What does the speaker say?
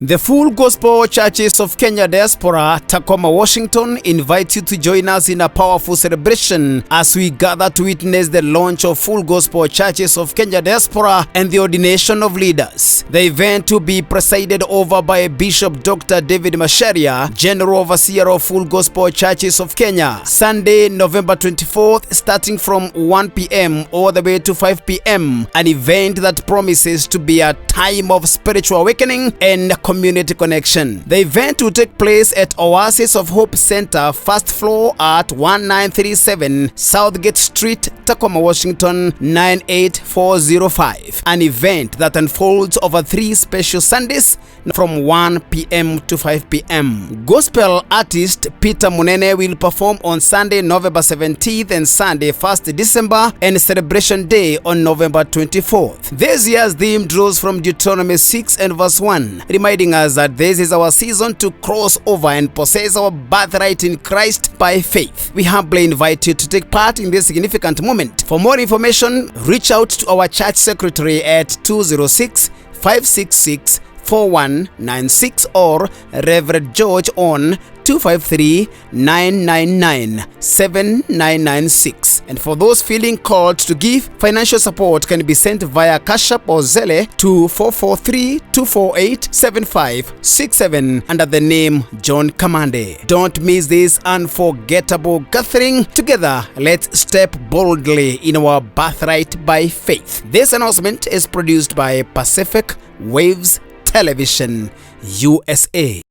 The Full Gospel Churches of Kenya Diaspora, Tacoma, Washington, invite you to join us in a powerful celebration as we gather to witness the launch of Full Gospel Churches of Kenya Diaspora and the ordination of leaders. The event will be presided over by Bishop Dr. David Masharia, General Overseer of Full Gospel Churches of Kenya. Sunday, November 24th, starting from 1 p.m. all the way to 5 p.m. An event that promises to be a time of spiritual awakening and community connection. The event will take place at Oasis of Hope Center, first floor at 1937 Southgate Street, Tacoma, Washington 98405. An event that unfolds over 3 special Sundays from 1 p.m. to 5 p.m. Gospel artist Peter Munene will perform on Sunday, November 17th and Sunday, 1st December, and Celebration Day on November 24th. This year's theme draws from Deuteronomy 6 and verse 1, reminding us that this is our season to cross over and possess our birthright in Christ by faith. We humbly invite you to take part in this significant moment. For more information, reach out to our church secretary at 206-566-4196 or Reverend George on 253-999-7996. And for those feeling called to give, financial support can be sent via Cash App or Zelle to 443-248-7567 under the name John Kamande. Don't miss this unforgettable gathering. Together, let's step boldly in our birthright by faith. This announcement is produced by Pacific Waves Television, USA.